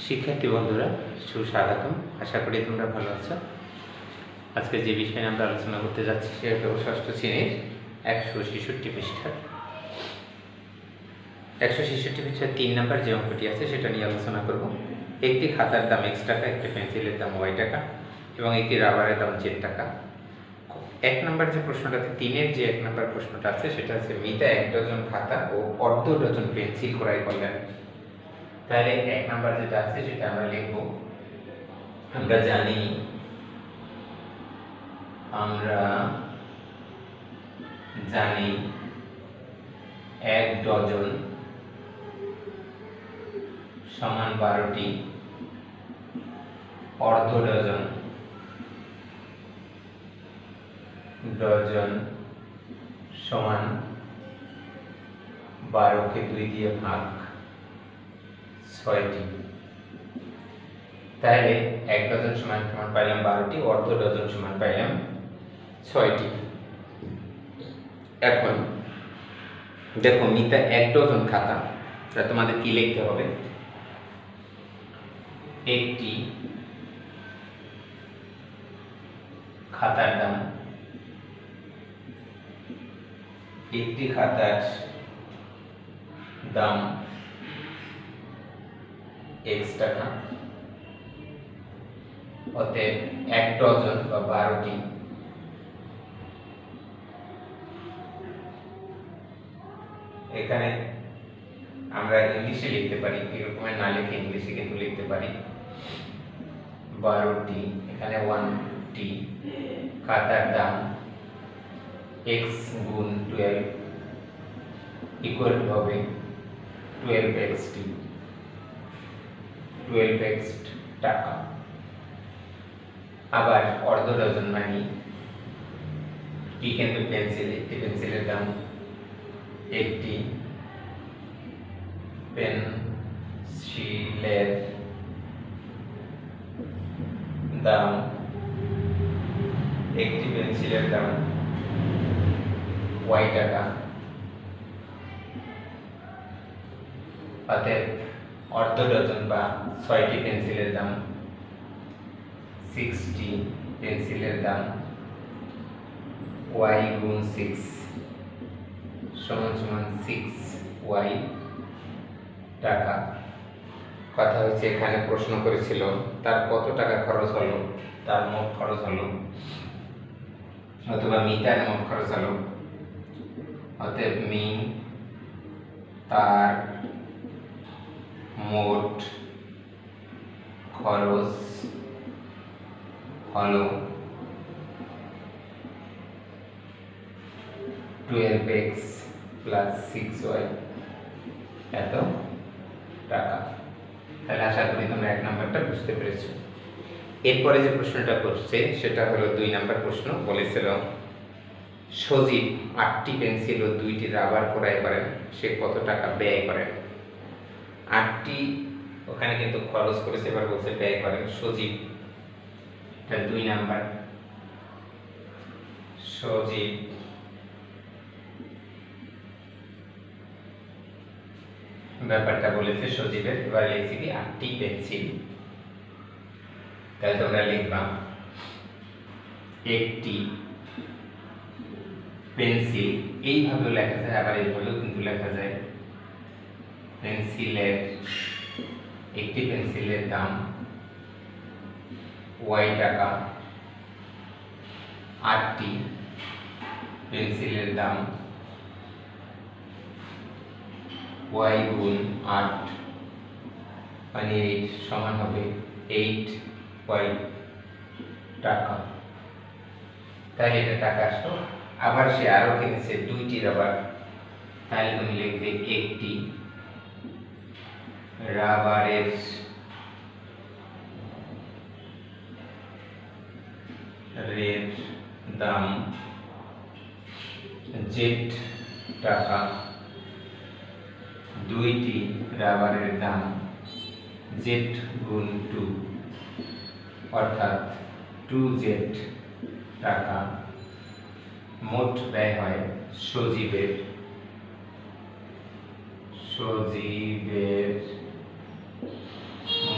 শিক্ষার্থী বন্ধুরা সুস্বাগতম। আশা করি তোমরা ভালো আছো। আজকে যে বিষয় নিয়ে আমরা আলোচনা করতে যাচ্ছি সেটা হলো ষষ্ঠ শ্রেণীর 166 পৃষ্ঠার 3 নাম্বার যে অঙ্কটি আছে সেটা নিয়ে আলোচনা করব। একটি খাতার দাম x টাকা, একটি পেন্সিলের দাম y টাকা এবং একটি রাবারের দাম z টাকা। 1 নাম্বার যে প্রশ্নটাতে 3-এর যে 1 নাম্বার প্রশ্নটা আছে সেটা হচ্ছে মিতা 1 ডজন খাতা ও অর্ধ ডজন পেন্সিল ক্রয় করলেন। তাহলে 1 নাম্বার যেটা আছে সেটা আমরা লিখব। আমরা জানি 1 ডজন সমান 12টি, অর্ধ ডজন সমান 12কে 2 দিয়ে ভাগ 6টি। তাহলে 1 ডজন সমান পাইলাম 12টি, অর্ধ ডজন সমান পাইলাম 6টি। এখন দেখো মিতা 1 ডজন খাতা, তাহলে তোমাদের কি লিখতে হবে? একটি খাতার দাম, একটি খাতার দাম x টাকা, অতএব 1 ডজন বা 12টি এখানে আমরা ইংলিশে লিখতে পারি, এরকম না লিখে ইংলিশে কিন্তু লিখতে পারি 12টি, এখানে 1টি খাতার দাম x গুণ 12 ইকুয়াল টু হবে 12x টাকা। আবার অর্ধ ডজন মানে কি, কিন্তু পেন্সিল, একটি পেন্সিলের দাম, একটি পেন্সিলের দাম, একটি পেন্সিলের দাম y টাকা, অতএব অর্ধ ডজন বা 6টি পেন্সিলের দাম 60টি পেন্সিলের দাম y গুণ 6 সমান 6y টাকা। কথা হচ্ছে এখানে প্রশ্ন করেছিল তার কত টাকা খরচ হলো, তার মোট খরচ হলো, অথবা মিতার মোট খরচ হলো। অতএব তার মোট খরচ হলো 12x প্লাস 6y এত টাকা। তাহলে আশা করি তোমরা 1 নাম্বারটা বুঝতে পেরেছো। এরপরে যে প্রশ্নটা করছে সেটা হলো 2 নাম্বার প্রশ্ন। বলেছিল সজীব 8টি পেন্সিল ও 2টি রাবার ক্রয় করেন, সে কত টাকা ব্যয় করেন? 8টি ওখানে কিন্তু খরচ করেছে, এবার বলছে ব্যয় করেন। সজীব, এটা 2 নাম্বার। সজীব ব্যাপারটা বলেছে সজীবের। এবার লিখছি কি 8টি পেন্সিল, তাহলে তোমরা লিখবা একটি পেন্সিল, এইভাবেও লেখা যায়, আবার এইভাবেও কিন্তু লেখা যায়। একটি পেন্সিলের দাম y টাকা, 8টি পেন্সিলের দাম y গুণ 8 মানে 8 সমান হবে 8y টাকা। তাহলে এটা টাকা আসলো। আবার সে আরো কিনেছে 2টি রাবার, তাহলে তুমি লিখবে একটি রাবারের দাম z টাকা, 2টি রাবারের দাম z গুণ 2 অর্থাৎ 2z টাকা। মোট ব্যয় হয় সজীবের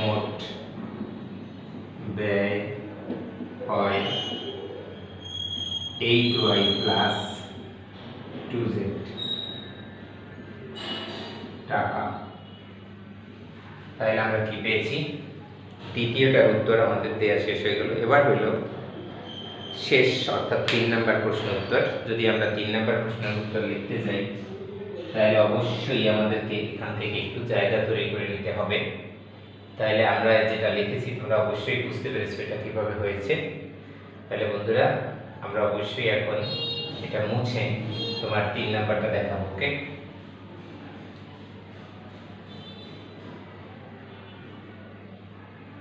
মোট ব্যয় হয় 8y প্লাস 2z টাকা। তাহলে আমরা কি পেয়েছি? দ্বিতীয়টার উত্তর আমাদের দেওয়া শেষ হয়ে গেল। এবার হলো শেষ অর্থাৎ 3 নম্বর প্রশ্ন উত্তর। যদি আমরা 3 নম্বর প্রশ্নের উত্তর লিখতে যাই তাহলে অবশ্যই আমাদেরকে এখান থেকে একটু জায়গা তৈরি করে নিতে হবে। তাহলে আমরা যেটা লিখেছি তোমরা অবশ্যই বুঝতে পেরেছো এটা কিভাবে হয়েছে। তাহলে বন্ধুরা আমরা অবশ্যই এখন এটা মুছে তোমার 3 নাম্বারটা দেখাবো। ওকে,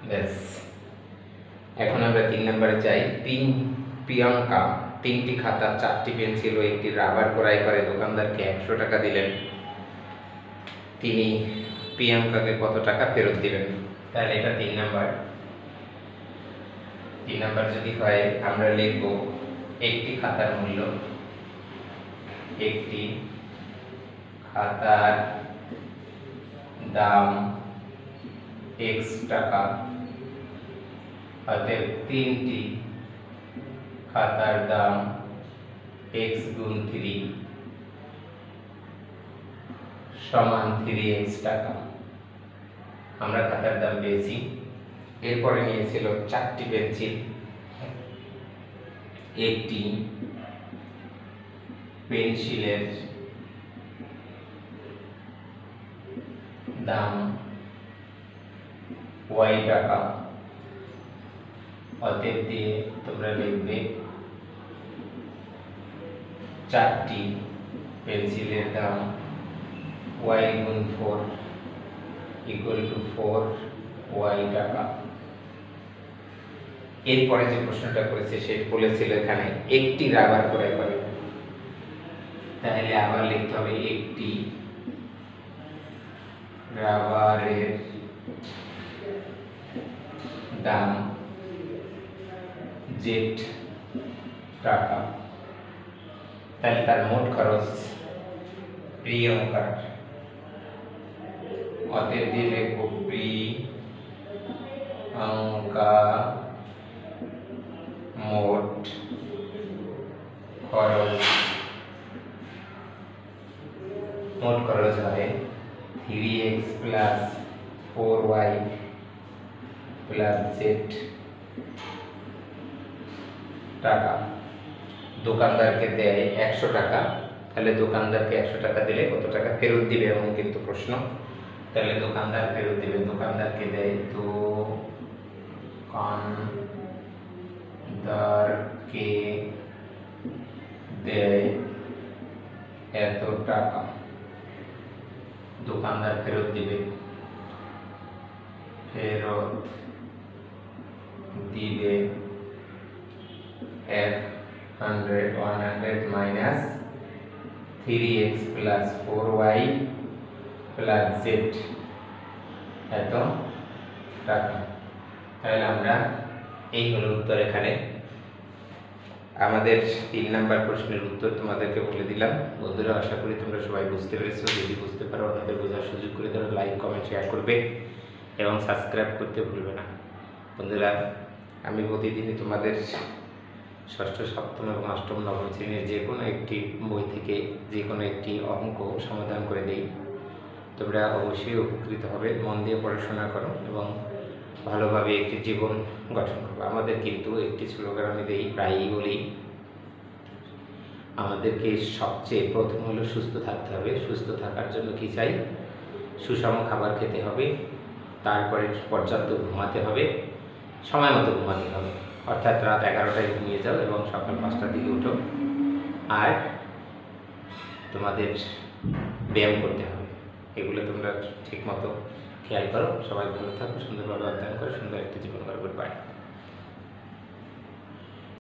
ব্যাস এখন আমরা 3 নম্বরে যাই। প্রিয়াঙ্কা 3টি খাতা, 4টি পেন্সিল ও একটি রাবার ক্রয় করে দোকানদারকে 100 টাকা দিলেন। তিনি প্রিয়াঙ্কাকে কত টাকা ফেরত দিবেন? তাহলে এটা 3 নাম্বার। 3 নাম্বার যদি হয় আমরা লিখব একটি খাতার মূল্য, একটি খাতার দাম x টাকা, অতএব 3টি খাতার দাম x গুণ 3 সমান 3x টাকা। আমরা খাতার দাম পেয়েছি। এরপরে নিয়েছিল 4টি পেন্সিল, একটি পেন্সিলের দাম y টাকা, অতএব দিয়ে তোমরা লিখবে 4টি পেন্সিলের দাম y গুণ 4 ইকুয়াল টু 4y টাকা। এরপরে যে প্রশ্নটা করেছে সে বলেছিল এখানে একটি রাবার ক্রয় করে, তাহলে আবার লিখতে হবে একটি রাবারের দাম z টাকা। তাহলে তার মোট খরচ প্রিয়ঙ্কার, অতএব দিয়ে লিখব প্রিয়ঙ্কা মোট খরচ হয় 3x plus 4y plus z টাকা। দোকানদারকে দেয় 100 টাকা, তাহলে দোকানদারকে 100 টাকা দিলে কত টাকা ফেরত দিবে এমন কিন্তু প্রশ্ন। তাহলে দোকানদার ফেরত দিবে, দোকানদারকে দেয় দোকানদারকে দেয় এত টাকা, দোকানদার ফেরত দিবে, ফেরত দিবে 100 minus 3x plus 4y plus z এত টাকা। তাহলে আমরা এই হলো উত্তর। এখানে আমাদের 3 নাম্বার প্রশ্নের উত্তর তোমাদেরকে বলে দিলাম। বন্ধুরা আশা করি তোমরা সবাই বুঝতে পেরেছো। যদি বুঝতে পারো অন্যদের বোঝার সুযোগ করে দেওয়ার লাইক কমেন্ট শেয়ার করবে এবং সাবস্ক্রাইব করতে ভুলবে না। বন্ধুরা আমি প্রতিদিনই তোমাদের ষষ্ঠ, সপ্তম এবং অষ্টম, নবম শ্রেণীর যে কোনো একটি বই থেকে যে কোনো একটি অঙ্ক সমাধান করে দেই। তোমরা অবশ্যই উপকৃত হবে। মন দিয়ে পড়াশোনা করো এবং ভালোভাবে একটি জীবন গঠন করবো। আমাদের কিন্তু একটি স্লোগান আমি দিই, প্রায়ই বলি, আমাদেরকে সবচেয়ে প্রথম হলো সুস্থ থাকতে হবে। সুস্থ থাকার জন্য কি চাই? সুষম খাবার খেতে হবে, তারপরে পর্যাপ্ত ঘুমাতে হবে, সময় মতো ঘুমাতে হবে, অর্থাৎ রাত 11টায় ঘুমিয়ে যাও এবং সকাল 5টার দিকে উঠো। আর তোমাদের ব্যায়াম করতে হবে। এগুলো তোমরা ঠিক মতো খেয়াল করো। সবাই ভালো থাকো, সুন্দরভাবে অধ্যয়ন করে সুন্দর একটি জীবন গড়ে।